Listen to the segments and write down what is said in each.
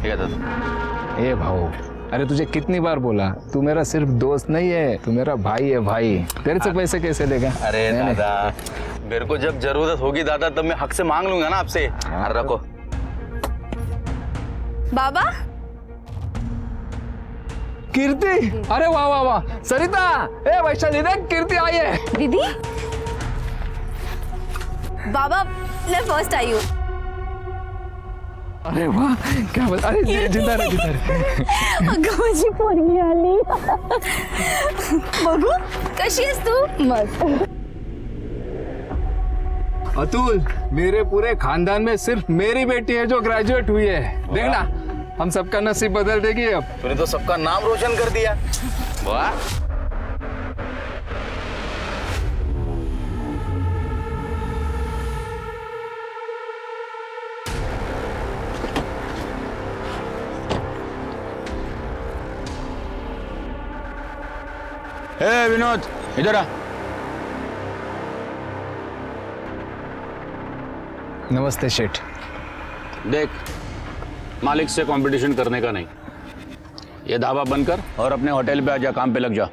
ठीक है। ए भाऊ, अरे तुझे कितनी बार बोला, तू मेरा सिर्फ दोस्त नहीं है, तू मेरा भाई है भाई। तेरे से पैसे कैसे लेगा? अरे दादा, मेरे को जब जरूरत होगी दादा तब मैं हक से मांग लूंगा ना आपसे। रखो। बाबा। कीर्ति, अरे वाह वाह वाह। सरिता, ए वैशाली देख कीर्ति आई है। दीदी। बाबा मैं फर्स्ट आई हूँ। अरे वाह, क्या बात। अरे जिंदा रहे, जिंदा रहे। अगं माझी पोरगी आली। बघू कशी आहेस तू? मस्त। अतुल, मेरे पूरे खानदान में सिर्फ मेरी बेटी है जो ग्रेजुएट हुई है। देखना, हम सबका नसीब बदल देगी अब। तूने तो सबका नाम रोशन कर दिया। वाह। ए विनोद, इधर आ। नमस्ते शेठ। देख, मालिक से कंपटीशन करने का नहीं। ये ढाबा बंद कर और अपने होटल पे आजा, काम पे लग जा।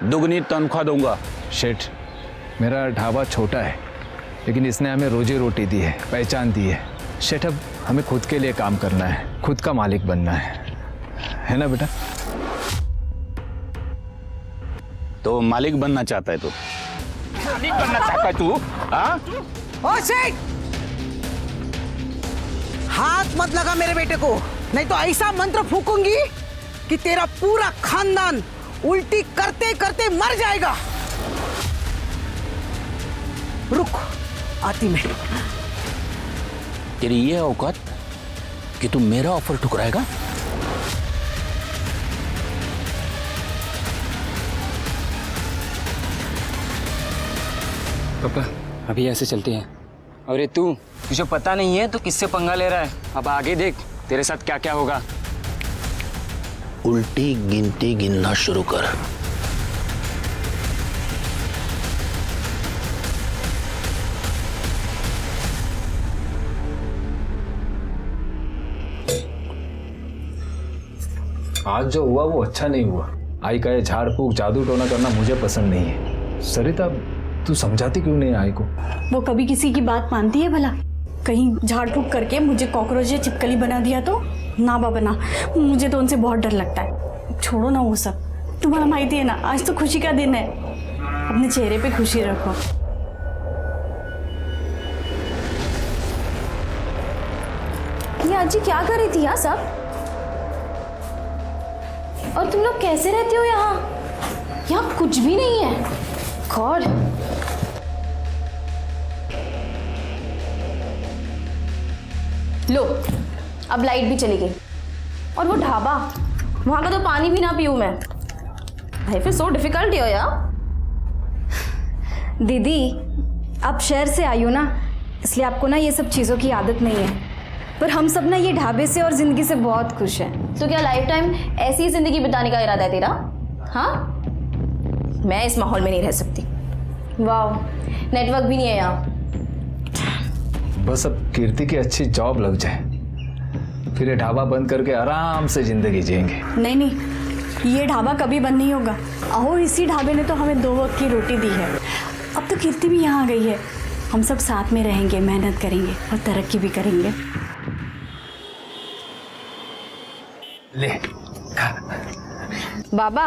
दुगनी तनख्वाह दूंगा। शेठ, मेरा ढाबा छोटा है, लेकिन इसने हमें रोजी रोटी दी है, पहचान दी है। शेठ, अब हमें खुद के लिए काम करना है, खुद का मालिक बनना है ना बेटा? तो मालिक बनना चाहता है तू? मालिक बनना चाहता है तू? हाँ? ओ शेख, हाथ मत लगा मेरे बेटे को, नहीं तो ऐसा मंत्र फूकूंगी कि तेरा पूरा खानदान उल्टी करते करते मर जाएगा। रुक, आती मैं। तेरी ये औकात कि तू मेरा ऑफर ठुकराएगा? पापा, अभी ऐसे चलते हैं। अरे तू, तुझे पता नहीं है तो किससे पंगा ले रहा है? अब आगे देख तेरे साथ क्या क्या होगा। उल्टी गिनती गिनना शुरू कर। आज जो हुआ वो अच्छा नहीं हुआ। आई का ये झाड़ फूक जादू टोना करना मुझे पसंद नहीं है। सरिता, तू समझाती क्यों नहीं आई को? वो कभी किसी की बात मानती है भला? कहीं झाड़ फूक करके मुझे कॉकरोच या चिपकली बना दिया तो? ना बाबा ना, मुझे तो उनसे बहुत डर लगता है। छोड़ो ना वो सब, तुम्हारा माहिती है ना, आज तो खुशी का दिन है। अपने चेहरे पे खुशी रखो। ये आजी क्या कर रही थी यहाँ सब? और तुम लोग कैसे रहते हो यहाँ? यहाँ कुछ भी नहीं है। गॉड। लो, अब लाइट भी चली गई। और वो ढाबा, वहां का तो पानी भी ना पीऊं मैं। भाई फिर सो डिफिकल्ट हो यार। दीदी, आप शहर से आई हो ना, इसलिए आपको ना ये सब चीज़ों की आदत नहीं है। पर हम सब ना ये ढाबे से और ज़िंदगी से बहुत खुश हैं। तो क्या लाइफ टाइम ऐसी ही जिंदगी बिताने का इरादा है तेरा? हाँ, मैं इस माहौल में नहीं रह सकती। वाह, नेटवर्क भी नहीं है यहाँ। बस अब कीर्ति की अच्छी जॉब लग जाए, फिर ये ढाबा बंद करके आराम से जिंदगी जिएंगे। नहीं नहीं, ये ढाबा कभी बंद नहीं होगा। और इसी ढाबे ने तो हमें 2 वक्त की रोटी दी है। अब तो कीर्ति भी यहाँ आ गई है। हम सब साथ में रहेंगे, मेहनत करेंगे और तरक्की भी करेंगे। ले। बाबा,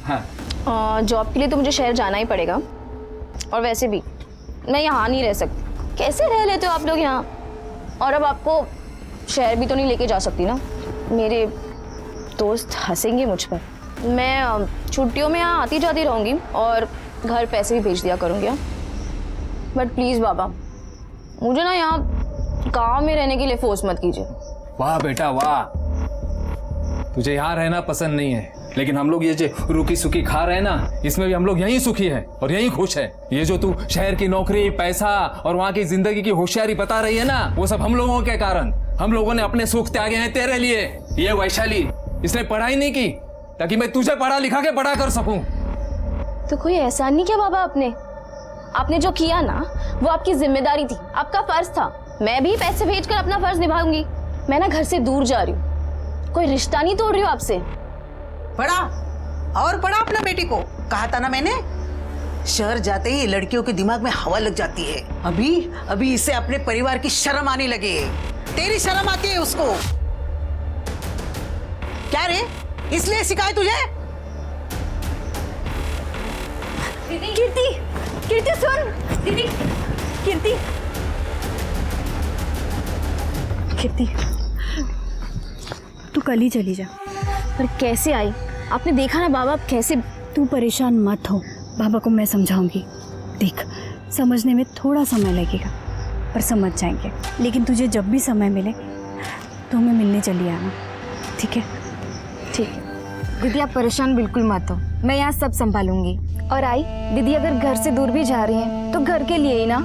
हाँ, जॉब के लिए तो मुझे शहर जाना ही पड़ेगा। और वैसे भी मैं यहाँ नहीं रह सकती। कैसे रह लेते हो आप लोग यहाँ? और अब आपको शहर भी तो नहीं लेके जा सकती ना, मेरे दोस्त हंसेंगे मुझ पर। मैं छुट्टियों में यहाँ आती जाती रहूँगी और घर पैसे भी भेज दिया करूँगी। बट प्लीज़ बाबा, मुझे ना यहाँ गाँव में रहने के लिए फोर्स मत कीजिए। वाह बेटा वाह, तुझे यहाँ रहना पसंद नहीं है, लेकिन हम लोग ये जो रुकी सुखी खा रहे हैं ना, इसमें भी हम लोग यहीं सुखी है और यहीं खुश है। ये जो तू शहर की नौकरी, पैसा और वहाँ की जिंदगी की होशियारी बता रही है ना, वो सब हम लोगों के कारण। हम लोगों ने अपने सुख त्यागे हैं तेरे लिए। ये वैशाली, इसने पढ़ाई नहीं की ताकि मैं तुझे पढ़ा लिखा के बड़ा कर सकूं। तो कोई एहसान नहीं किया बाबा आपने जो किया ना, वो आपकी जिम्मेदारी थी, आपका फर्ज था। मैं भी पैसे भेजकर अपना फर्ज निभाऊंगी। मैं ना घर से दूर जा रही हूँ, कोई रिश्ता नहीं तोड़ रही हूँ आपसे। पढ़ा और पढ़ा अपना बेटी को। कहा था ना मैंने, शहर जाते ही लड़कियों के दिमाग में हवा लग जाती है। अभी अभी इसे अपने परिवार की शर्म आने लगी है। तेरी शर्म आती है उसको? क्या रे, इसलिए सिखाए तुझे? कीर्ति, कीर्ति सुन। दीदी, कीर्ति, कीर्ति, तू कल ही चली जा। पर कैसे आई? आपने देखा ना बाबा कैसे। तू परेशान मत हो, बाबा को मैं समझाऊंगी। देख, समझने में थोड़ा समय लगेगा पर समझ जाएंगे। लेकिन तुझे जब भी समय मिले तो हमें मिलने चली आना, ठीक है? ठीक है। दीदी आप परेशान बिल्कुल मत हो, मैं यहाँ सब संभालूंगी। और आई दीदी, अगर घर से दूर भी जा रही हैं तो घर के लिए ही ना।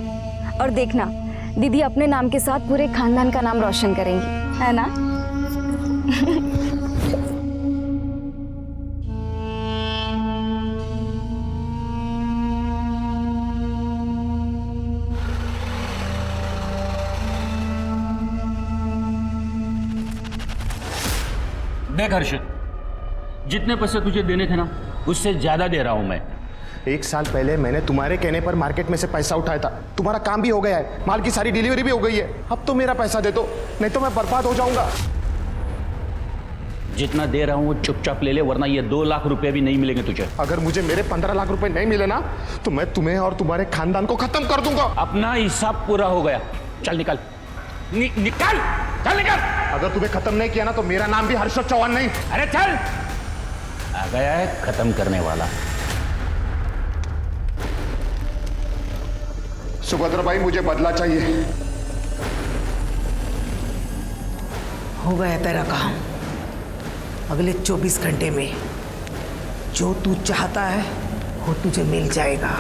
और देखना दीदी अपने नाम के साथ पूरे खानदान का नाम रोशन करेंगी, है ना? देख हर्षित, जितने पैसे तुझे देने थे ना उससे ज्यादा दे रहा हूं मैं। 1 साल पहले मैंने तुम्हारे कहने पर मार्केट में से पैसा उठाया था। तुम्हारा काम भी हो गया है, माल की सारी डिलीवरी भी हो गई है। अब तो मेरा पैसा दे दो, नहीं तो मैं बर्बाद हो जाऊंगा। जितना दे रहा हूं वो चुपचाप ले ले, वरना ये 2 लाख रुपए भी नहीं मिलेंगे तुझे। अगर मुझे मेरे 15 लाख रुपए नहीं मिले ना तो मैं तुम्हें और तुम्हारे खानदान को खत्म कर दूंगा। अपना हिसाब पूरा हो गया, चल निकल। निकल, चल निकल। अगर तुम्हें खत्म नहीं किया ना तो मेरा नाम भी हर्षद चौहान नहीं। अरे चल, आ गया है खत्म करने वाला। सुभद्रा भाई, मुझे बदला चाहिए। हो गया तेरा काम। अगले 24 घंटे में जो तू चाहता है वो तुझे मिल जाएगा।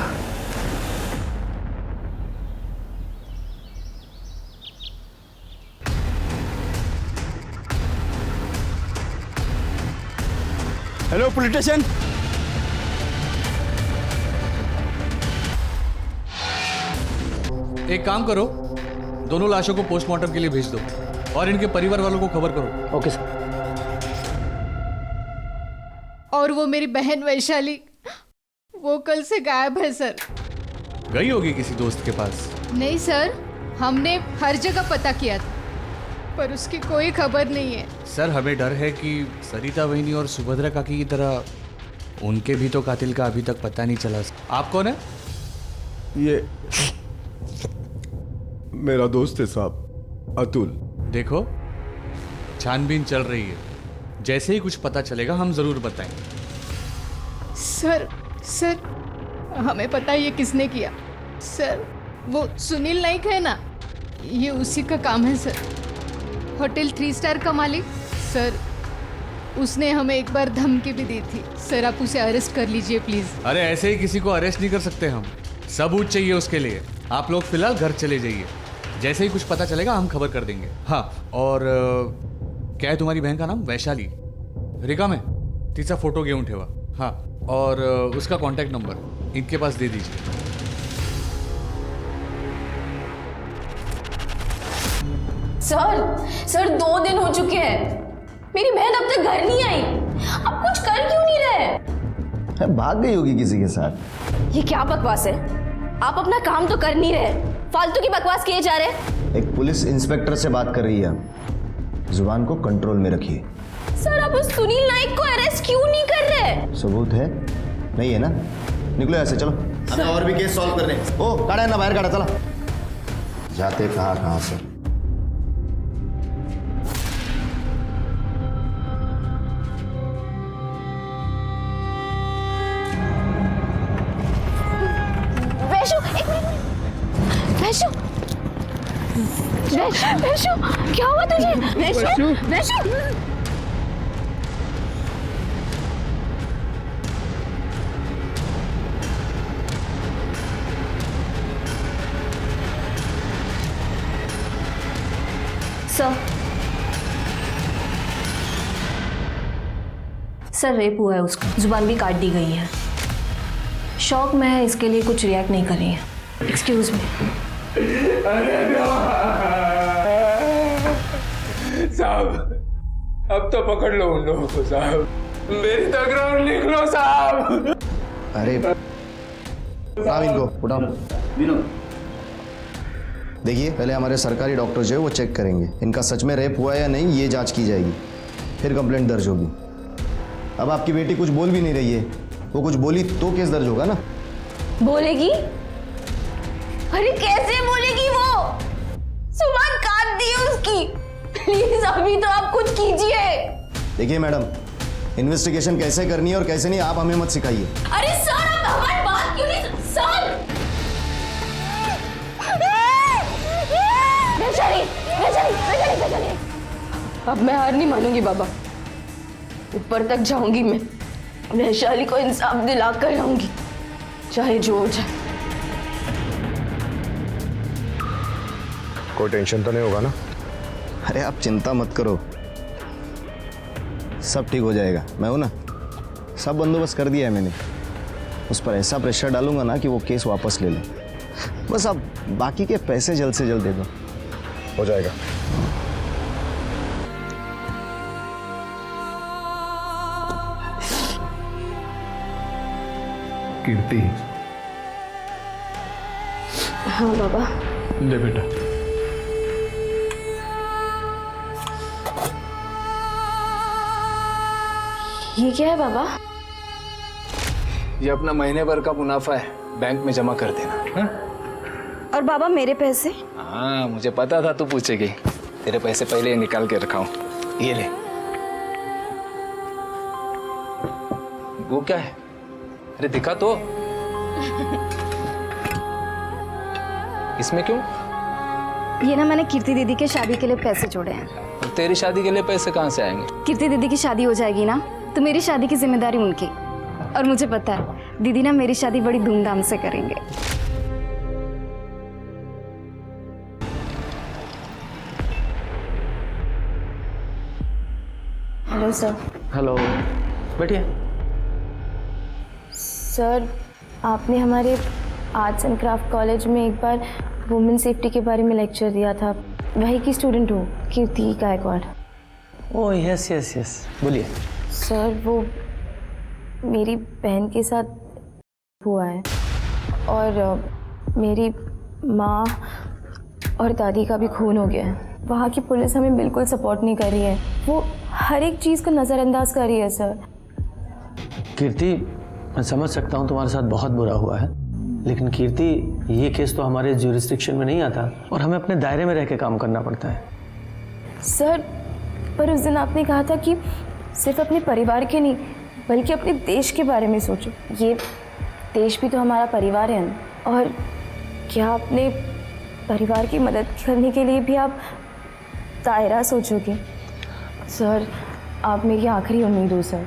Hello police station. एक काम करो, दोनों लाशों को पोस्टमार्टम के लिए भेज दो और इनके परिवार वालों को खबर करो। Okay sir. और वो मेरी बहन वैशाली, वो कल से गायब है सर। गई होगी किसी दोस्त के पास। नहीं सर, हमने हर जगह पता किया था पर उसकी कोई खबर नहीं है। सर हमें डर है कि सरिता वहिनी और सुभद्रा काकी की तरह उनके भी तो कातिल का अभी तक पता नहीं चला। आप कौन है? ये मेरा दोस्त है साहब, अतुल। देखो, छानबीन चल रही है, जैसे ही कुछ पता चलेगा हम जरूर बताएंगे। सर हमें पता है ये किसने किया। सर वो सुनील नाइक है ना, ये उसी का काम है सर। होटल 3 स्टार का मालिक सर, उसने हमें एक बार धमकी भी दी थी। सर आप उसे अरेस्ट कर लीजिए प्लीज। अरे ऐसे ही किसी को अरेस्ट नहीं कर सकते हम, सबूत चाहिए उसके लिए। आप लोग फिलहाल घर चले जाइए, जैसे ही कुछ पता चलेगा हम खबर कर देंगे। हाँ, और क्या है तुम्हारी बहन का नाम? वैशाली। रिका में तिचा फोटो घेऊन ठेवा। हाँ, और उसका कॉन्टैक्ट नंबर इनके पास दे दीजिए। सर 2 दिन हो चुके हैं, मेरी बहन अब तक घर नहीं आई। अब कुछ कर क्यों नहीं रहे? भाग गई होगी किसी के साथ। ये क्या बकवास है? आप अपना काम तो कर नहीं रहे, फालतू की बकवास किए जा रहे। एक पुलिस इंस्पेक्टर से बात कर रही है, जुबान को कंट्रोल में रखिए। सर आप उस सुनील नाइक को अरेस्ट क्यों नहीं कर रहे? सबूत है? नहीं है ना? निकलो ऐसे, चलो हमें और भी केस सॉल्व करने। ओ काढ़ा है ना, बाहर काढ़ा, चला। जाते कहाँ से? वैशु, वैशु, क्या हुआ तुझे? वैशु, सर रेप हुआ है उसका, जुबान भी काट दी गई है। शौक में है, इसके लिए कुछ रिएक्ट नहीं कर रही है। Excuse me. साहब, अब तो पकड़ लो उन लोगों को साहब, मेरी तकरार लिख लो साहब। अरे उठाओ इनको, उठाओ। देखिए पहले हमारे सरकारी डॉक्टर जो है वो चेक करेंगे, इनका सच में रेप हुआ या नहीं ये जांच की जाएगी, फिर कंप्लेंट दर्ज होगी। अब आपकी बेटी कुछ बोल भी नहीं रही है, वो कुछ बोली तो केस दर्ज होगा ना। बोलेगी? अरे कैसे बोलेगी वो? सुबह काट दी उसकी। प्लीज अभी तो आप कुछ कीजिए। देखिए मैडम, इन्वेस्टिगेशन कैसे करनी है और कैसे नहीं आप हमें मत सिखाइए। अरे सर आप हमारी बात क्यों नहीं सर? बेचारी। अब मैं हार नहीं मानूंगी बाबा, ऊपर तक जाऊंगी मैं, वैशाली को इंसाफ दिला कर आऊंगी, चाहे जो हो जाए। कोई टेंशन तो नहीं होगा ना? अरे आप चिंता मत करो, सब ठीक हो जाएगा। मैं हूं ना, सब बंदोबस्त कर दिया है मैंने। उस पर ऐसा प्रेशर डालूंगा ना कि वो केस वापस ले ले। बस अब बाकी के पैसे जल्द से जल्द दे दो, हो जाएगा। कीर्ति, हाँ बाबा। ले बेटा। ये क्या है बाबा? ये अपना महीने भर का मुनाफा है, बैंक में जमा कर देना। हा? और बाबा मेरे पैसे? हाँ मुझे पता था तू पूछेगी, तेरे पैसे पहले ही निकाल के रखा हूं, ये ले। वो क्या है? अरे दिखा तो। इसमें क्यों? ये ना मैंने कीर्ति दीदी के शादी के लिए पैसे जोड़े हैं। और तेरी शादी के लिए पैसे कहाँ से आएंगे? कीर्ति दीदी की शादी हो जाएगी ना, तो मेरी शादी की जिम्मेदारी उनकी। और मुझे पता है दीदी ना मेरी शादी बड़ी धूमधाम से करेंगे। Hello sir. हेलो, बैठिए। सर आपने हमारे आर्ट्स एंड क्राफ्ट कॉलेज में एक बार वुमेन सेफ्टी के बारे में लेक्चर दिया था, वही की स्टूडेंट हूँ, Kirti Gaikwad. Oh yes yes yes, बोलिए। सर वो मेरी बहन के साथ हुआ है और मेरी माँ और दादी का भी खून हो गया है। वहाँ की पुलिस हमें बिल्कुल सपोर्ट नहीं कर रही है, वो हर एक चीज़ को नज़रअंदाज कर रही है सर। कीर्ति, मैं समझ सकता हूँ तुम्हारे साथ बहुत बुरा हुआ है, लेकिन कीर्ति ये केस तो हमारे ज्यूरिस्डिक्शन में नहीं आता और हमें अपने दायरे में रह के काम करना पड़ता है। सर पर उस दिन आपने कहा था कि सिर्फ अपने परिवार के नहीं बल्कि अपने देश के बारे में सोचो। ये देश भी तो हमारा परिवार है ना। और क्या अपने परिवार की मदद करने के लिए भी आप दायरा सोचोगे? सर आप मेरी आखिरी उम्मीद हो सर,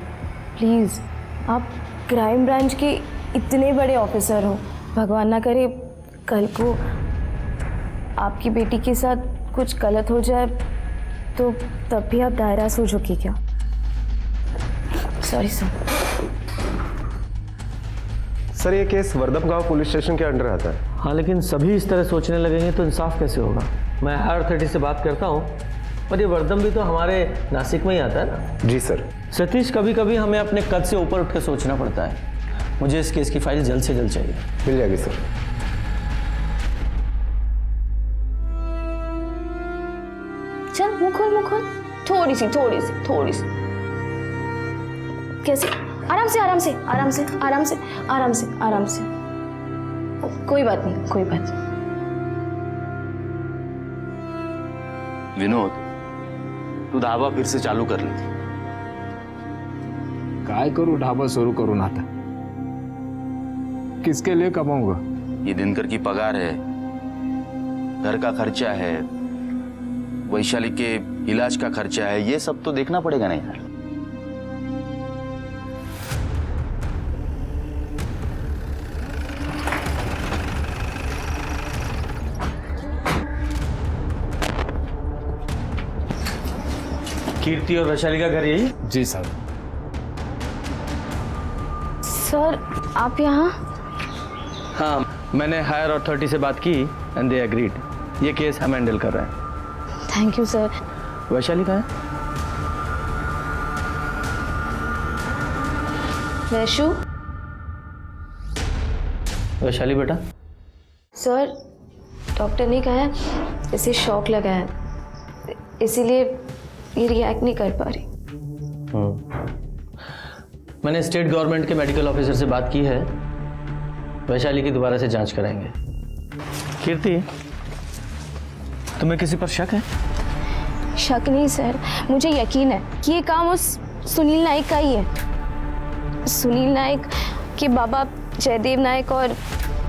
प्लीज़। आप क्राइम ब्रांच के इतने बड़े ऑफिसर हो, भगवान ना करे कल को आपकी बेटी के साथ कुछ गलत हो जाए तो तब भी आप दायरा सोचोगे क्या? Sorry sir. सर ये केस वर्दप गांव पुलिस स्टेशन के अंडर आता है। हाँ, लेकिन सभी इस तरह सोचने लगेंगे तो इंसाफ कैसे होगा? मैं हायर अथॉरिटी से बात करता हूँ, पर ये वर्दम भी तो हमारे नासिक में ही आता है ना। जी सर। सतीश, कभी कभी हमें अपने कद से ऊपर उठ के सोचना पड़ता है। मुझे इस केस की फाइल जल्द से जल्द चाहिए। मिल जाएगी सर। चल मुँह खोल, थोड़ी सी। कैसे? आराम से। कोई बात नहीं। विनोद, तू ढाबा फिर से चालू कर ले। काय करूँ? ढाबा शुरू करूँ ना था, किसके लिए कमाऊंगा? ये दिनकर की पगार है, घर का खर्चा है, वैशाली के इलाज का खर्चा है, ये सब तो देखना पड़ेगा ना यार। कीर्ति और वैशाली का घर यही? जी सर। सर आप यहाँ? हाँ, मैंने हायर अथॉरिटी से बात की एंड दे एग्रीड। ये केस हम हैंडल कर रहे हैं। Thank you sir. वैशाली कहाँ है? वैशु वैशाली बेटा, सर, डॉक्टर ने कहा है इसे शॉक लगा है, इसीलिए ये रिएक्ट नहीं कर पा रही। मैंने स्टेट गवर्नमेंट के मेडिकल ऑफिसर से बात की है, वैशाली की दोबारा से जांच कराएंगे। कीर्ति, तुम्हें किसी पर शक है? शक नहीं सर, मुझे यकीन है कि ये काम उस सुनील नाइक का ही है। सुनील नाइक के बाबा जयदेव नाइक और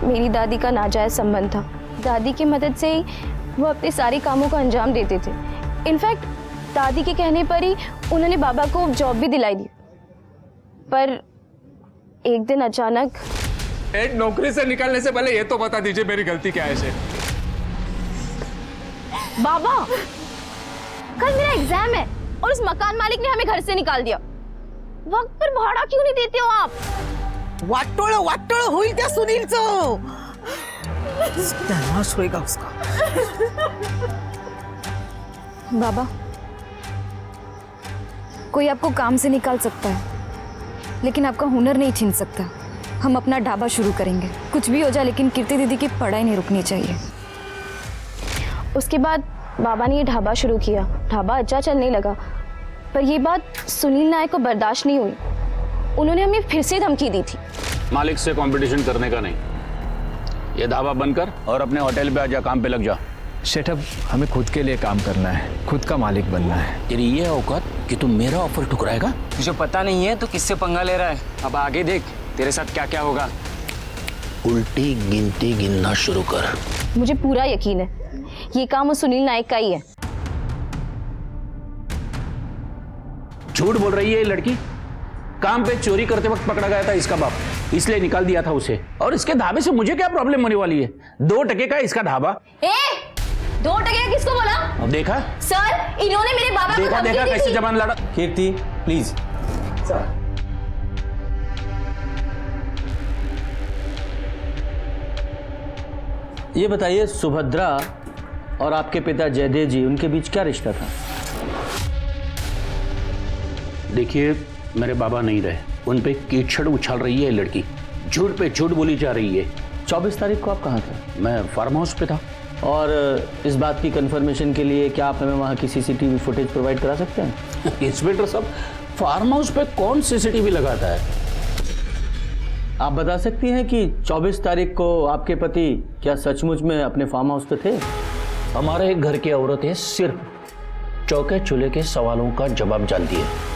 मेरी दादी का नाजायज संबंध था। दादी की मदद से ही वो अपने सारे कामों को अंजाम देते थे। इनफैक्ट दादी के कहने पर ही उन्होंने बाबा को जॉब भी दिलाई दी। पर एक दिन अचानक नौकरी से निकलने से पहले ये तो बता दीजिए मेरी गलती क्या है शेठ। बाबा, कल मेरा एग्जाम है और उस मकान मालिक ने हमें घर से निकाल दिया। वक्त पर भाड़ा क्यों नहीं देते हो आप? वाटोळ होईल त्या सुनीलचं, नाश होएगा उसका। बाबा, कोई आपको काम से निकाल सकता है लेकिन आपका हुनर नहीं छीन सकता। हम अपना ढाबा शुरू करेंगे, कुछ भी हो जाए लेकिन कीर्ति दीदी की पढ़ाई नहीं रुकनी चाहिए। उसके बाद बाबा ने ये ढाबा शुरू किया। ढाबा अच्छा चलने लगा, पर ये बात सुनील नायक को बर्दाश्त नहीं हुई। उन्होंने हमें फिर से धमकी दी थी। मालिक से कंपटीशन करने का नहीं, ये ढाबा बंद कर और अपने होटल पे आ जा, काम पे लग जा। शेठ, अब हमें खुद के लिए काम करना है, खुद का मालिक बनना है। तेरी ये औकात कि तू मेरा ऑफर ठुकराएगा? तुझे पता नहीं है तो किससे पंगा ले रहा है। अब आगे देख तेरे साथ क्या क्या होगा। उल्टी गिनती गिनना शुरू कर। मुझे पूरा यकीन है ये काम उस सुनील नायक का ही है। झूठ बोल रही है ये लड़की। काम पे चोरी करते वक्त पकड़ा गया था इसका बाप, इसलिए निकाल दिया था उसे। और इसके ढाबे से मुझे क्या प्रॉब्लम होने वाली है? 2 टके का इसका ढाबा। 2 टके का किसको बोला? अब देखा सर, इन्होंने मेरे बाबा को धमकी देखा दी कैसे थी। जबान लड़ा। कीर्ति प्लीज। ये बताइए, सुभद्रा और आपके पिता जयदेव जी, उनके बीच क्या रिश्ता था? देखिए, मेरे बाबा नहीं रहे, उन पे कीचड़ उछाल रही है लड़की, झूठ पे झूठ बोली जा रही है। 24 तारीख को आप कहाँ थे? मैं फार्म हाउस पे था। और इस बात की कंफर्मेशन के लिए क्या आप हमें वहाँ की सीसीटीवी फुटेज प्रोवाइड करा सकते हैं? इंस्पेक्टर साहब, फार्म हाउस पे कौन सीसीटीवी लगाता है? आप बता सकती हैं कि 24 तारीख को आपके पति क्या सचमुच में अपने फार्म हाउस पे थे? हमारे घर की औरतें सिर्फ चौके चूल्हे के सवालों का जवाब जानती है।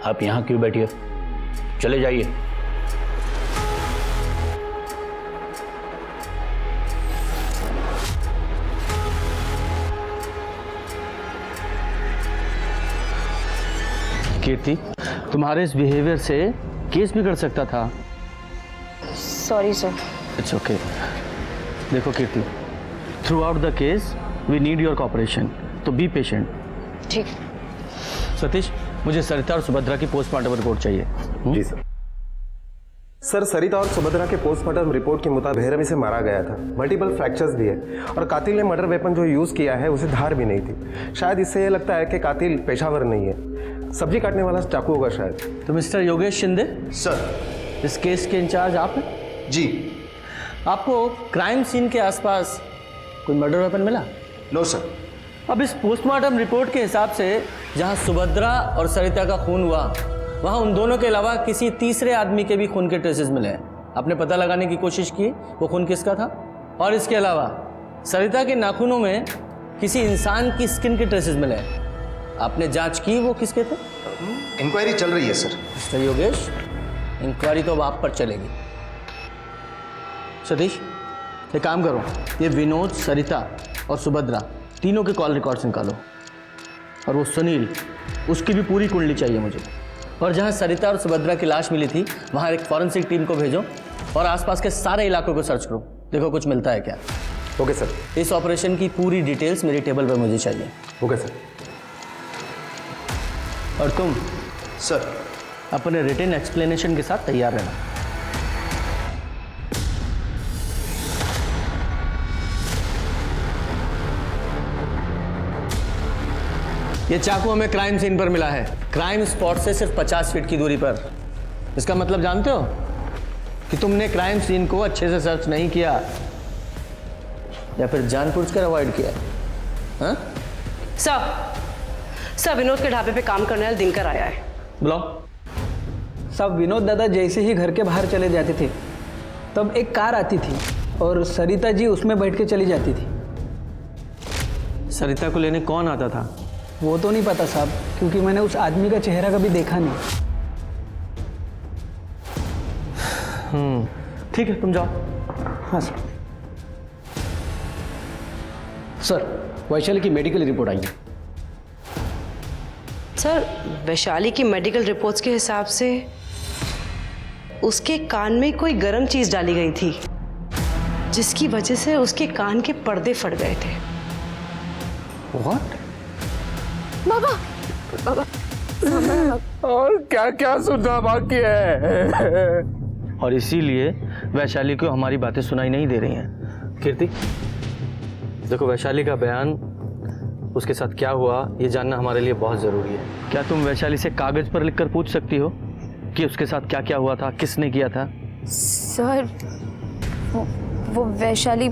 आप यहाँ क्यों बैठी हो? चले जाइए। कीर्ति, तुम्हारे इस बिहेवियर से केस भी कर सकता था। Sorry sir. It's okay. देखो Kirti, throughout the case we need your cooperation, to be patient. ठीक। सतीश, मुझे सरिता और सुभद्रा की पोस्टमार्टम रिपोर्ट चाहिए। जी सर। सर, सरिता और सुभद्रा के पोस्टमार्टम रिपोर्ट के मुताबिक बेरहमी से मारा गया था। मल्टीपल फ्रैक्चर्स भी है और कातिल ने मर्डर वेपन जो यूज़ किया है उसे धार भी नहीं थी। शायद इससे ये लगता है कि कातिल पेशावर नहीं है, सब्जी काटने वाला चाकू होगा शायद। तो मिस्टर योगेश शिंदे सर। इस केस के इंचार्ज आप हैं? जी। आपको क्राइम सीन के आसपास कोई मर्डर वेपन मिला? No sir. अब इस पोस्टमार्टम रिपोर्ट के हिसाब से जहां सुभद्रा और सरिता का खून हुआ वहां उन दोनों के अलावा किसी तीसरे आदमी के भी खून के ट्रेसेस मिले हैं। आपने पता लगाने की कोशिश की वो खून किसका था? और इसके अलावा सरिता के नाखूनों में किसी इंसान की स्किन के ट्रेसेस मिले हैं। आपने जांच की वो किसके थे? इंक्वायरी चल रही है सर। मिस्टर योगेश, इंक्वायरी तो अब आप पर चलेगी। सतीश, एक काम करो, ये विनोद, सरिता और सुभद्रा तीनों के कॉल रिकॉर्ड्स निकालो। और वो सुनील, उसकी भी पूरी कुंडली चाहिए मुझे। और जहाँ सरिता और सुभद्रा की लाश मिली थी वहाँ एक फॉरेंसिक टीम को भेजो और आसपास के सारे इलाकों को सर्च करो, देखो कुछ मिलता है क्या। Okay sir. इस ऑपरेशन की पूरी डिटेल्स मेरी टेबल पर मुझे चाहिए। Okay sir. और तुम सर, अपने रिटन एक्सप्लेनेशन के साथ तैयार रहना। ये चाकू हमें क्राइम सीन पर मिला है, क्राइम स्पॉट से सिर्फ 50 फीट की दूरी पर। इसका मतलब जानते हो कि तुमने क्राइम सीन को अच्छे से सर्च नहीं किया या फिर जानबूझकर अवॉइड किया। हाँ? सर विनोद के ढाबे पे काम करने वाला दिनकर आया है। बुलाओ। साहब, विनोद दादा जैसे ही घर के बाहर चले जाते थे तब एक कार आती थी और सरिता जी उसमें बैठ के चली जाती थी। सरिता को लेने कौन आता था? वो तो नहीं पता साहब, क्योंकि मैंने उस आदमी का चेहरा कभी देखा नहीं। ठीक है, तुम जाओ। हाँ सर। सर, वैशाली की मेडिकल रिपोर्ट आई है। सर, वैशाली की मेडिकल रिपोर्ट्स के हिसाब से उसके कान में कोई गर्म चीज डाली गई थी, जिसकी वजह से उसके कान के पर्दे फट गए थे। What? बाबा, बाबा, और क्या क्या सुनना बाकी है। और इसीलिए वैशाली को हमारी बातें सुनाई नहीं दे रही हैं। कीर्ति, देखो, वैशाली का बयान, उसके साथ क्या हुआ, ये जानना हमारे लिए बहुत ज़रूरी है। क्या तुम वैशाली से कागज़ पर लिखकर पूछ सकती हो कि उसके साथ क्या क्या हुआ था, किसने किया था? सर, वो वैशाली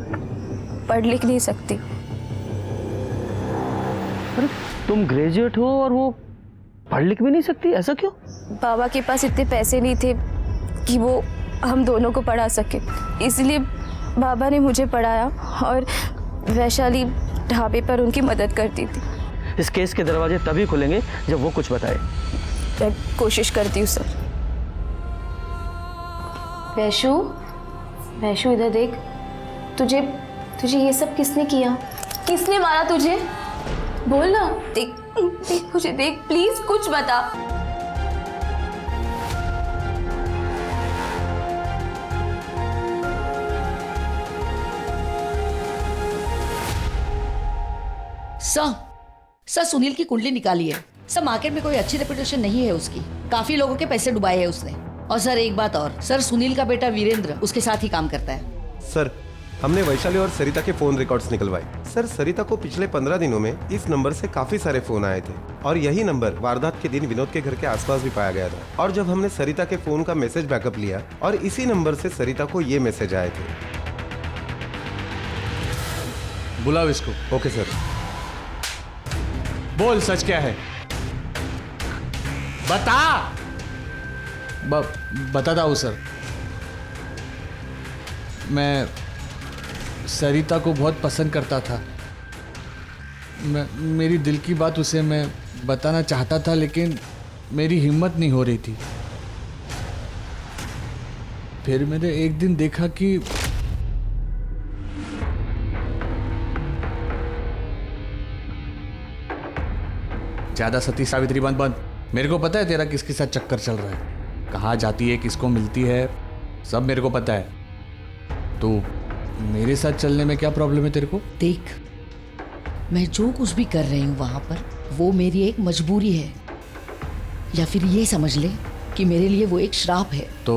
पढ़ लिख नहीं सकती। अरे, तुम ग्रेजुएट हो और वो पढ़ लिख भी नहीं सकती, ऐसा क्यों? बाबा के पास इतने पैसे नहीं थे कि वो हम दोनों को पढ़ा सके, इसलिए बाबा ने मुझे पढ़ाया और वैशाली ढाबे पर उनकी मदद करती थी। इस केस के दरवाजे तभी खुलेंगे जब वो कुछ बताए। मैं कोशिश करती हूँ सर। वैशु, वैशु इधर देख, तुझे ये सब किसने किया? किसने मारा तुझे? बोल ना। देख देख, मुझे देख, प्लीज कुछ बता। सर सुनील की कुंडली निकाली है। सर, मार्केट में कोई अच्छी रेपुटेशन नहीं है उसकी, काफी लोगों के पैसे डुबाए हैं उसने। और सर एक बात और, सर सुनील का बेटा वीरेंद्र उसके साथ ही काम करता है। सर, हमने वैशाली और सरिता के फोन रिकॉर्ड्स निकलवाए। सर, सरिता को पिछले 15 दिनों में इस नंबर से काफी सारे फोन आए थे और यही नंबर वारदात के दिन विनोद के घर के आसपास भी पाया गया था। और जब हमने सरिता के फोन का मैसेज बैकअप लिया और इसी नंबर से सरिता को ये मैसेज आए थे। बुलाओ इसको। Okay sir. बोल, सच क्या है? बता। बताता हूँ सर। मैं सरिता को बहुत पसंद करता था। मेरी दिल की बात उसे मैं बताना चाहता था, लेकिन मेरी हिम्मत नहीं हो रही थी। फिर मैंने एक दिन देखा कि ज्यादा सती सावित्री बंद। मेरे को पता है तेरा किसके साथ चक्कर चल रहा है, कहाँ जाती है, किसको मिलती है, सब मेरे को पता है। तो मेरे साथ चलने में क्या प्रॉब्लम है तेरे को? देख, मैं जो कुछ भी कर रही हूँ वहां पर, वो मेरी एक मजबूरी है, या फिर ये समझ ले कि मेरे लिए वो एक श्राप है। तो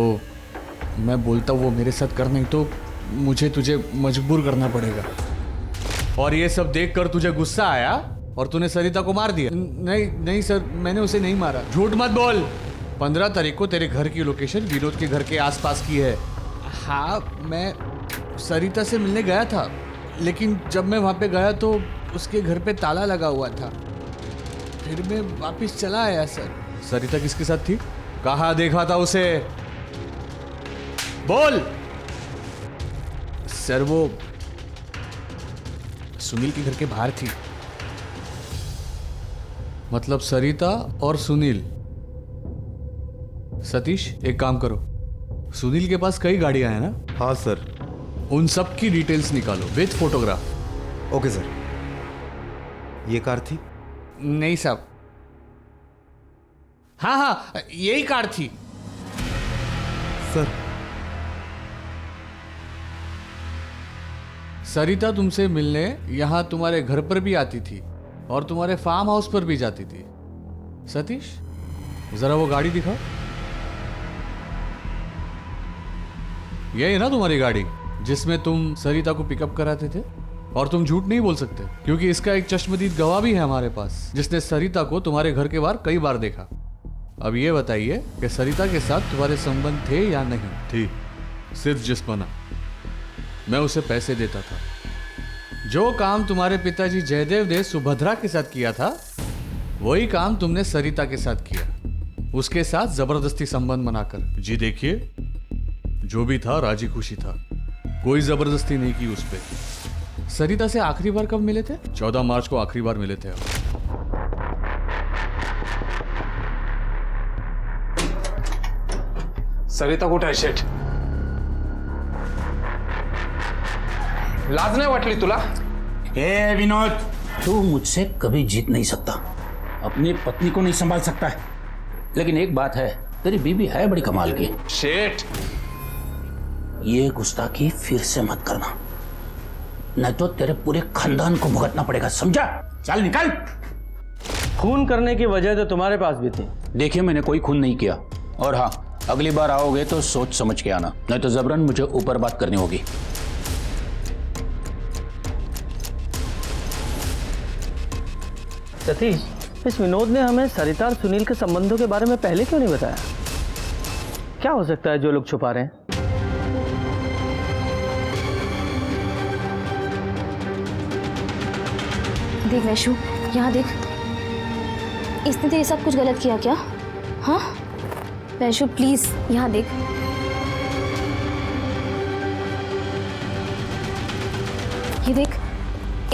मैं बोलता हूँ वो मेरे साथ कर, नहीं तो मुझे तुझे मजबूर करना पड़ेगा। और ये सब देख कर तुझे गुस्सा आया और तूने सरिता को मार दिया? नहीं सर, मैंने उसे नहीं मारा। झूठ मत बोल। 15 तारीख को तेरे घर की लोकेशन विनोद के घर के आसपास की है। हाँ, मैं सरिता से मिलने गया था, लेकिन जब मैं वहाँ पे गया तो उसके घर पे ताला लगा हुआ था। फिर मैं वापस चला आया सर। सरिता किसके साथ थी? कहाँ देखा था उसे? बोल। सर, वो सुनील के घर के बाहर थी। मतलब सरिता और सुनील। सतीश, एक काम करो, सुनील के पास कई गाड़ियां हैं ना? हाँ सर। उन सब की डिटेल्स निकालो विथ फोटोग्राफ। Okay sir. ये कार थी? नहीं साहब। हाँ, यही कार थी सर। सरिता तुमसे मिलने यहां तुम्हारे घर पर भी आती थी और तुम्हारे फार्म हाउस पर भी जाती थी। सतीश, जरा वो गाड़ी दिखाओ। यही है ना तुम्हारी गाड़ी जिसमें तुम सरिता को पिकअप कराते थे? और तुम झूठ नहीं बोल सकते क्योंकि इसका एक चश्मदीद गवाह भी है हमारे पास, जिसने सरिता को तुम्हारे घर के बाहर कई बार देखा। अब ये बताइए कि सरिता के साथ तुम्हारे संबंध थे या नहीं? थी। सिर्फ जिस्मना। मैं उसे पैसे देता था। जो काम तुम्हारे पिताजी जयदेव ने सुभद्रा के साथ किया था वही काम तुमने सरिता के साथ किया, उसके साथ जबरदस्ती संबंध बनाकर। जी देखिए, जो भी था राजी खुशी था, कोई जबरदस्ती नहीं की उस पर। सरिता से आखिरी बार कब मिले थे? 14 मार्च को आखिरी बार मिले थे। सरिता कुठे आहे शेठ? लाज नाही वाटली तुला? ए विनोद, तू मुझसे कभी जीत नहीं सकता, अपनी पत्नी को नहीं संभाल सकता है। लेकिन एक बात है, तेरी बीबी है बड़ी कमाल की। शेठ, ये गुस्ताखी फिर से मत करना, नहीं तो तेरे पूरे खानदान को भुगतना पड़ेगा, समझा? चल निकल। खून करने की वजह तो तुम्हारे पास भी थी। देखिए, मैंने कोई खून नहीं किया, और हाँ, अगली बार आओगे तो सोच समझ के आना, नहीं तो जबरन मुझे ऊपर बात करनी होगी। सतीश, इस विनोद ने हमें सरिता और सुनील के संबंधों के बारे में पहले क्यों नहीं बताया? क्या हो सकता है जो लोग छुपा रहे हैं? देख वैशु, यहाँ देख, इसने तेरे साथ कुछ गलत किया क्या? हाँ वैशु प्लीज यहाँ देख। ये देख,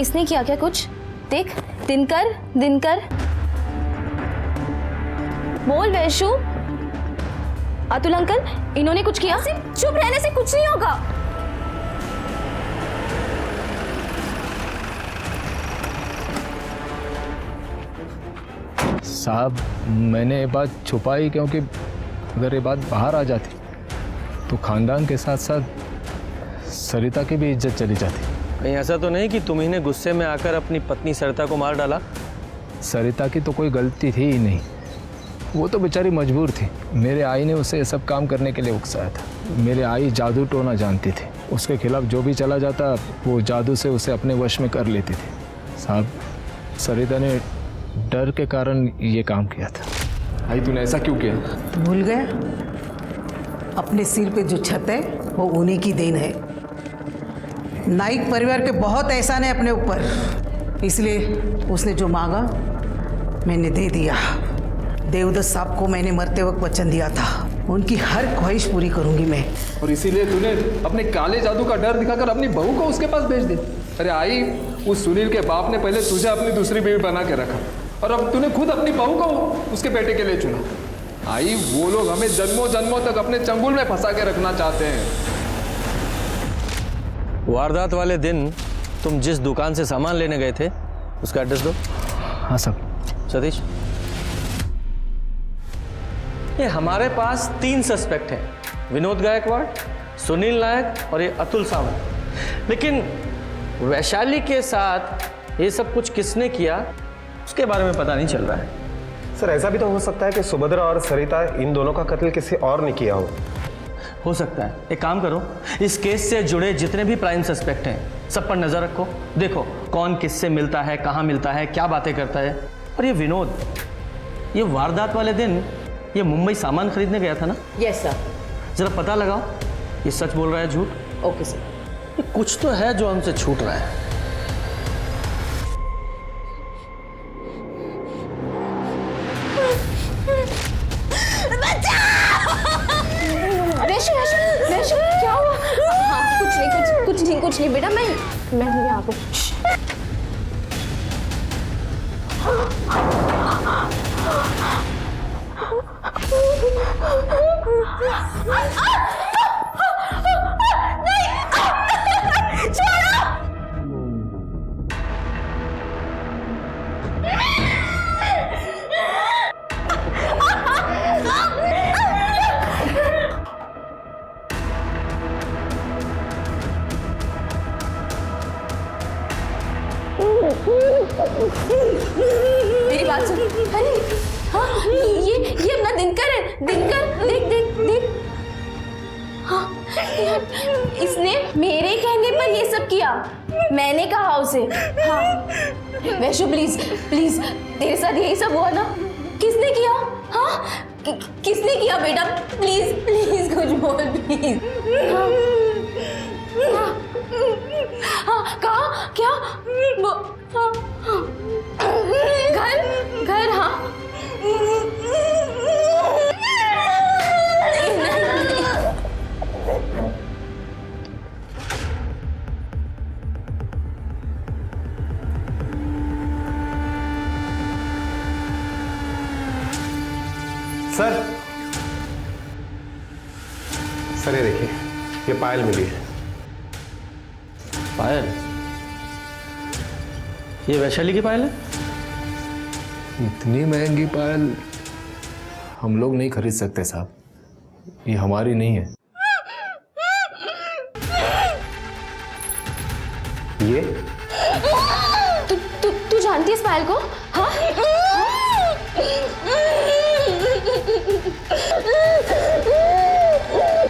इसने किया क्या कुछ? देख, दिनकर, दिनकर बोल वैशु। अतुल अंकल, इन्होंने कुछ किया? चुप रहने से कुछ नहीं होगा। साहब, मैंने ये बात छुपाई क्योंकि अगर ये बात बाहर आ जाती तो खानदान के साथ साथ सरिता की भी इज्जत चली जाती। कहीं ऐसा तो नहीं कि तुम ही ने गुस्से में आकर अपनी पत्नी सरिता को मार डाला? सरिता की तो कोई गलती थी ही नहीं, वो तो बेचारी मजबूर थी। मेरे आई ने उसे ये सब काम करने के लिए उकसाया था। मेरे आई जादू टोना जानती थी, उसके खिलाफ जो भी चला जाता वो जादू से उसे अपने वश में कर लेती थी। साहब, सरिता ने डर के कारण ये काम किया था। आई, तूने ऐसा क्यों किया? भूल गया, अपने सिर पे जो छत है वो उन्हीं की देन है। नाइक परिवार के बहुत एहसान है अपने ऊपर, इसलिए उसने जो मांगा मैंने दे दिया। देवदत्त साहब को मैंने मरते वक्त वचन दिया था, उनकी हर ख्वाहिश पूरी करूंगी मैं। और इसीलिए तूने अपने काले जादू का डर दिखाकर अपनी बहू को उसके पास भेज दी। अरे आई, उस सुनील के बाप ने पहले तुझे अपनी दूसरी बीवी बना के रखा और अब तूने खुद अपनी बहू को उसके बेटे के लिए चुना। आई, वो लोग हमें जन्मों जन्मों तक अपने चंगुल में फंसा के रखना चाहते हैं। वारदात वाले दिन तुम जिस दुकान से सामान लेने गए थे उसका एड्रेस दो। हाँ सर। सतीश, ये हमारे पास 3 सस्पेक्ट हैं, विनोद गायकवाड़, सुनील नायक और ये अतुल सावंत। लेकिन वैशाली के साथ ये सब कुछ किसने किया उसके बारे में पता नहीं चल रहा है। सर, ऐसा भी तो हो सकता है कि सुभद्रा और सरिता इन दोनों का कत्ल किसी और ने किया हो सकता है। एक काम करो, इस केस से जुड़े जितने भी प्राइम सस्पेक्ट हैं सब पर नजर रखो, देखो कौन किससे मिलता है, कहाँ मिलता है, क्या बातें करता है। और ये विनोद, ये वारदात वाले दिन ये मुंबई सामान खरीदने गया था ना? Yes sir. जरा पता लगाओ ये सच बोल रहा है झूठ। Okay sir. ये कुछ तो है जो हमसे छूट रहा है। वैशु, वैशु, वैशु, क्या हुआ? हाँ, कुछ नहीं बेटा, मैं हूँ यहाँ पे। मेरी बात सुन। अरे हाँ, ये अपना दिनकर है। दिनकर, देख देख देख। इसने मेरे कहने पर ये सब किया। मैंने कहा उसे। हाँ वैशु प्लीज प्लीज, तेरे साथ यही सब हुआ ना? किसने किया? हाँ किसने किया बेटा? प्लीज प्लीज कुछ बोल प्लीज। हाँ हाँ कहा क्या? वो हाँ, घर घर हाँ सर ये देखिए, ये पायल मिली है। पायल? ये वैशाली की पायल है? इतनी महंगी पायल हम लोग नहीं खरीद सकते साहब, ये हमारी नहीं है। ये तू जानती है इस पायल को? हाँ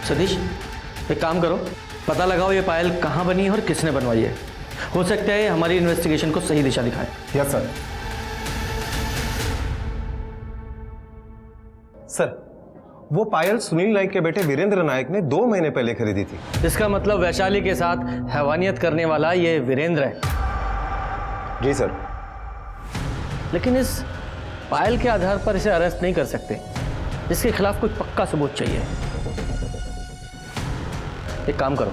सतीश एक काम करो, पता लगाओ ये पायल कहाँ बनी है और किसने बनवाई है। हो सकता है हमारी इन्वेस्टिगेशन को सही दिशा दिखाए। Yes sir. सर वो पायल सुनील नाइक के बेटे वीरेंद्र नाइक ने 2 महीने पहले खरीदी थी। इसका मतलब वैशाली के साथ हैवानियत करने वाला ये वीरेंद्र है। जी सर। लेकिन इस पायल के आधार पर इसे अरेस्ट नहीं कर सकते, इसके खिलाफ कुछ पक्का सबूत चाहिए। एक काम करो,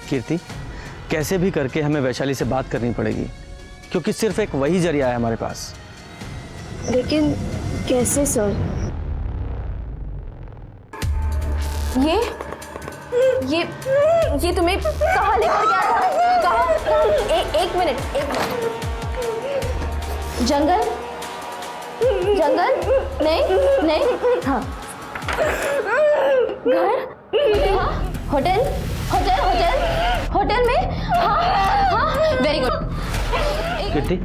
कीर्ति कैसे भी करके हमें वैशाली से बात करनी पड़ेगी, क्योंकि सिर्फ एक वही जरिया है हमारे पास। लेकिन कैसे सर? ये तुम्हें कहाँ लेकर गया था? कहाँ? एक मिनट। जंगल? जंगल? नहीं हाँ घर? हाँ होटल? होटल में? हाँ वेरी गुड। कीर्ति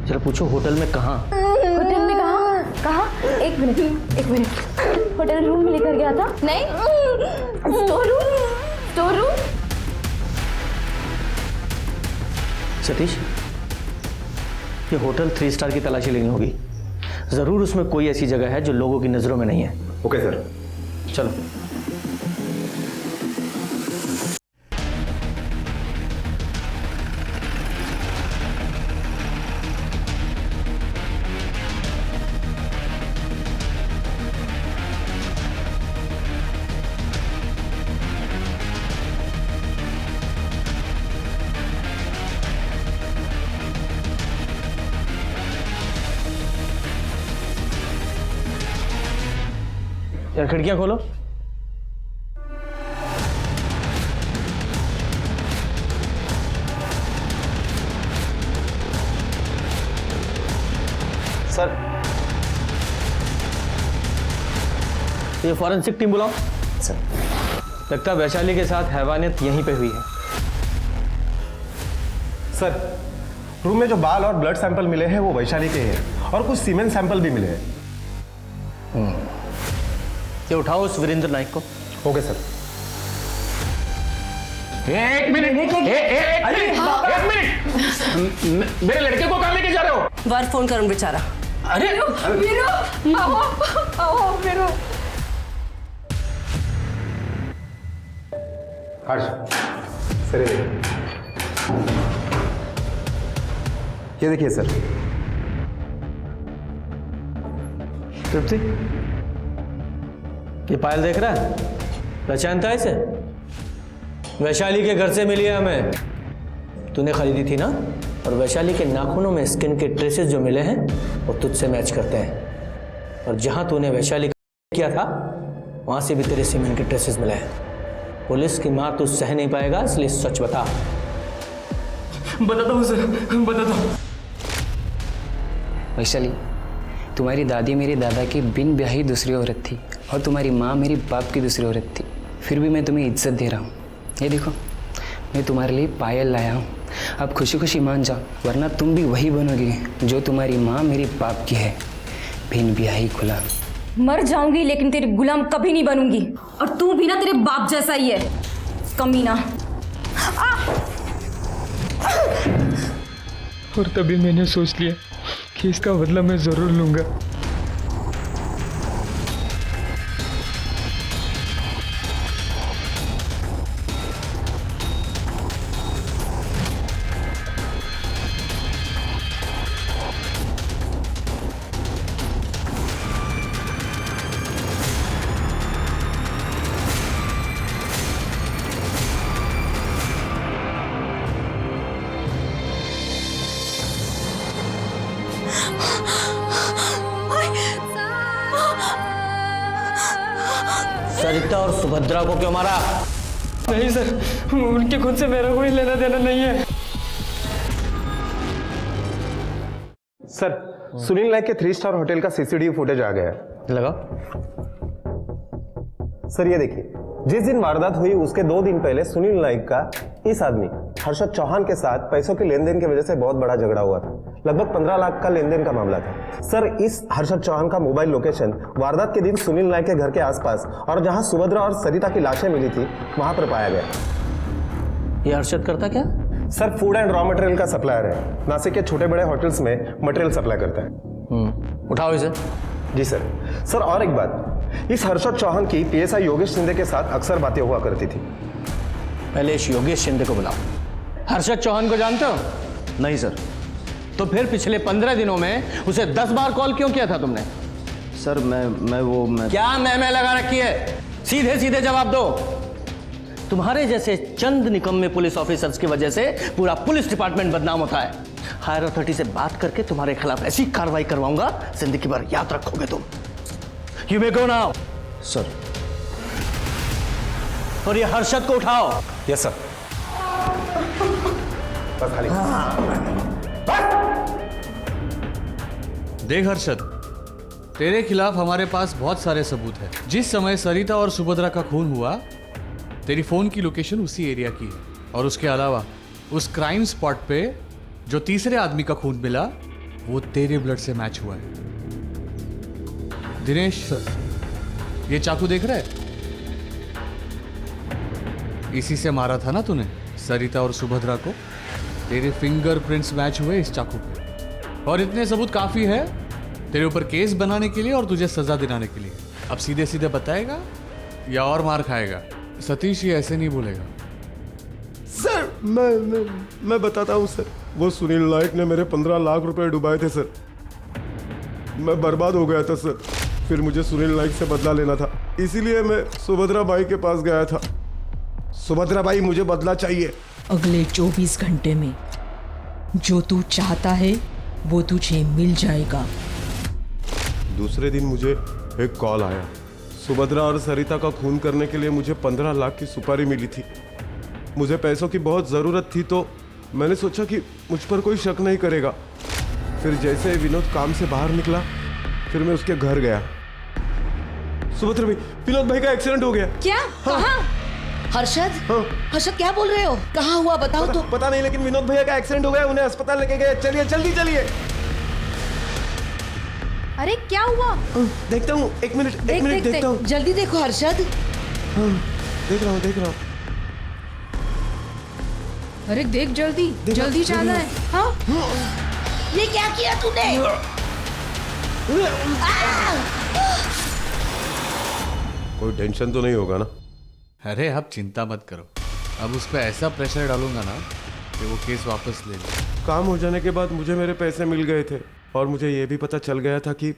चलो पूछो, होटल में कहाँ? होटल में कहाँ? एक मिनट। होटल रूम में लेकर गया था? नहीं, स्टोर रूम। सतीश ये होटल 3 स्टार की तलाशी लेनी होगी। जरूर उसमें कोई ऐसी जगह है जो लोगों की नजरों में नहीं है। Okay sir. चलो। यार खिड़कियां खोलो। सर ये फॉरेंसिक टीम बुलाओ। सर लगता है वैशाली के साथ हैवानियत यहीं पे हुई है। सर रूम में जो बाल और ब्लड सैंपल मिले हैं वो वैशाली के हैं और कुछ सीमेन सैंपल भी मिले हैं। ये उठाओ उस वीरेंद्र नाइक को। Okay sir. एक मिनट। मेरे लड़के को कहाँ लेके जा रहे हो? बार फोन करूं बेचारा। अरे हर्ष सर ये देखिए सर। तृप्ति ये पायल देख रहा है? पहचानता है इसे? वैशाली के घर से मिली है हमें। तूने खरीदी थी ना? और वैशाली के नाखूनों में स्किन के ट्रेसेस जो मिले हैं वो तुझसे मैच करते हैं। और जहां तूने वैशाली का किया था वहां से भी तेरे सीमेंट के ट्रेसेस मिले हैं। पुलिस की मार तू सह नहीं पाएगा, इसलिए सच बता। बताता हूँ सर, बताता हूँ। वैशाली तुम्हारी दादी मेरे दादा की बिन ब्याही दूसरी औरत थी और तुम्हारी माँ मेरी बाप की दूसरी औरत थी। फिर भी मैं तुम्हें इज्जत दे रहा हूँ। ये देखो मैं तुम्हारे लिए पायल लाया हूँ, अब खुशी खुशी मान जाओ, वरना तुम भी वही बनोगी जो तुम्हारी माँ मेरी बाप की है, बिन ब्याही गुलाम। मर जाऊंगी लेकिन तेरी गुलाम कभी नहीं बनूंगी। और तू भी ना तेरे बाप जैसा ही है, कमीना। और तभी मैंने सोच लिया कि इसका बदला मैं जरूर लूंगा। सरिता और सुभद्रा को क्यों मारा? नहीं सर, उनके खुद से मेरा कोई लेना देना नहीं है। सर, सुनील नायक के 3 स्टार होटल का सीसीटीवी फुटेज आ गया है। लगा? सर ये देखिए, जिस दिन वारदात हुई उसके 2 दिन पहले सुनील नायक का इस आदमी हर्षद चौहान के साथ पैसों के लेन देन की वजह से बहुत बड़ा झगड़ा हुआ था। लगभग 15 लाख का लेन देन का मामला था। सर, इस हर्षद चौहान का मोबाइल लोकेशन वारदात के दिन सुनील नायक के घर के आसपास और जहां सुभद्रा और सरिता की लाशें मिली थी वहां पर पाया गया। ये हर्षद करता क्या? Sir, food and raw material का सप्लायर है। नासिक के छोटे बड़े होटल्स में मटेरियल सप्लाई करता है। उठाओ इसे। जी सर। सर, और एक बात, इस हर्षद चौहान की पीएसआई योगेश शिंदे के साथ अक्सर बातें हुआ करती थी। पहले इस योगेश शिंदे को बुलाओ। हर्षद चौहान को जानते हो? नहीं सर। तो फिर पिछले 15 दिनों में उसे 10 बार कॉल क्यों किया था तुमने? सर मैं क्या मैं लगा रखी है? सीधे सीधे जवाब दो। तुम्हारे जैसे चंद निकम्मे पुलिस ऑफिसर्स की वजह से पूरा पुलिस डिपार्टमेंट बदनाम होता है। हायर अथॉरिटी से बात करके तुम्हारे खिलाफ ऐसी कार्रवाई करवाऊंगा, जिंदगी भर याद रखोगे तुम। You may go now. Sir. और ये हर्षद को उठाओ। Yes sir. बस खाली। देख हर्षद, तेरे खिलाफ हमारे पास बहुत सारे सबूत हैं। जिस समय सरिता और सुभद्रा का खून हुआ, तेरी फोन की लोकेशन उसी एरिया की है। और उसके अलावा उस क्राइम स्पॉट पे जो तीसरे आदमी का खून मिला, वो तेरे ब्लड से मैच हुआ है। दिनेश, ये चाकू देख रहा है? इसी से मारा था ना तूने सरिता और सुभद्रा को। तेरे फिंगरप्रिंट्स मैच हुए इस चाकू पे। और इतने सबूत काफी है तेरे ऊपर केस बनाने के लिए और तुझे सजा दिलाने के लिए। अब सीधे सीधे बताएगा या और मार खाएगा? सतीश ये ऐसे नहीं बोलेगा। सर, मैं बताता हूँ सर। वो सुनील नायक ने मेरे 15 लाख रुपए डुबाए थे सर। मैं बर्बाद हो गया था सर। फिर मुझे सुनील नायक से बदला लेना था, इसीलिए मैं सुभद्रा बाई के पास गया था। सुभद्रा बाई, मुझे बदला चाहिए। अगले 24 घंटे में जो तू चाहता है वो तुझे मिल जाएगा। दूसरे दिन मुझे एक कॉल आया। सुभद्रा और सरिता का खून करने के लिए मुझे 15 लाख की सुपारी मिली थी। मुझे पैसों की बहुत ज़रूरत थी, तो मैंने सोचा कि मुझ पर कोई शक नहीं करेगा। फिर जैसे विनोद काम से बाहर निकला, फिर मैं उसके घर गया। सुभद्रा भाई, विनोद भाई का एक्सीडेंट हो गया। क्या? कहाँ? हर्षद? हाँ। हर्षद, क्या बोल रहे हो? कहाँ हुआ बताओ तो। पता नहीं, लेकिन विनोद भैया का एक्सीडेंट हो गया। उन्हें अस्पताल लेके गए। चलिए जल्दी चलिए। अरे क्या हुआ? देखता हूँ, एक मिनट देखता हूँ। जल्दी देखो हर्षद। देख रहा हूँ। अरे देख जल्दी जाना है। हाँ? ये क्या किया तूने? कोई टेंशन तो नहीं होगा ना? अरे आप चिंता मत करो। अब उस पर ऐसा प्रेशर डालूंगा ना कि वो केस वापस ले ले। काम हो जाने के बाद मुझे मेरे पैसे मिल गए थे और मुझे ये भी पता चल गया था कि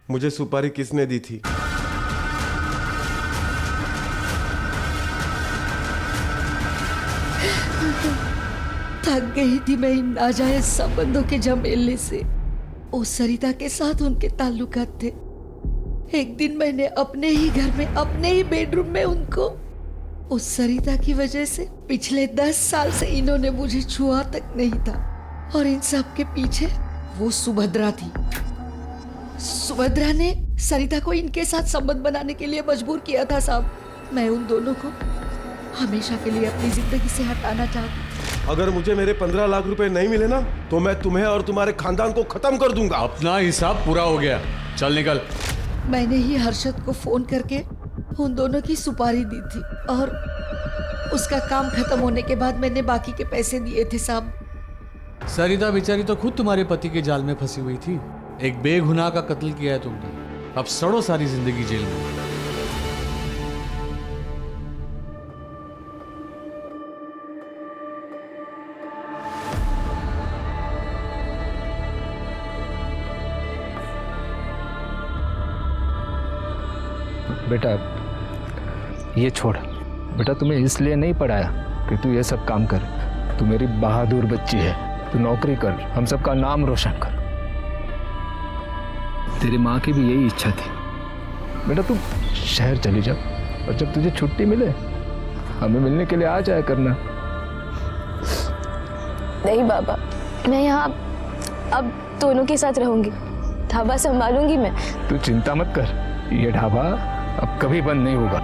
मुझे सुपारी किसने दी थी। थक गई थी मैं इन नाजायज संबंधों के झमेले से। उस सरिता के साथ उनके ताल्लुकात थे। एक दिन मैंने अपने ही घर में, अपने ही बेडरूम में उनको, उस सरिता की वजह से पिछले 10 साल से इन्होंने मुझे छुआ तक नहीं था। और इन सब के पीछे वो सुभद्रा थी। सुभद्रा ने सरिता को इनके साथ संबंध बनाने के लिए मजबूर किया था साहब। मैं उन दोनों को हमेशा के लिए अपनी जिंदगी से हटाना चाहती। अगर मुझे मेरे 15 लाख रुपए नहीं मिले ना, तो मैं तुम्हें और तुम्हारे खानदान को खत्म कर दूंगा। अपना हिसाब पूरा हो गया, चल निकल। मैंने ही हर्षद को फोन करके उन दोनों की सुपारी दी थी और उसका काम खत्म होने के बाद मैंने बाकी के पैसे दिए थे साहब। सरिता बेचारी तो खुद तुम्हारे पति के जाल में फंसी हुई थी। एक बेगुनाह का कत्ल किया है तुमने, अब सड़ो सारी जिंदगी जेल में। बेटा ये छोड़, बेटा तुम्हें इसलिए नहीं पढ़ाया कि तू ये सब काम कर। तू मेरी बहादुर बच्ची है, तू नौकरी कर, हम सबका नाम रोशन कर। तेरी माँ की भी यही इच्छा थी। बेटा तू शहर चली जा और जब तुझे छुट्टी मिले हमें मिलने के लिए आ जाया करना। नहीं बाबा, मैं यहाँ अब दोनों के साथ रहूंगी, ढाबा संभालूंगी मैं। तू चिंता मत कर, ये ढाबा अब कभी बंद नहीं होगा।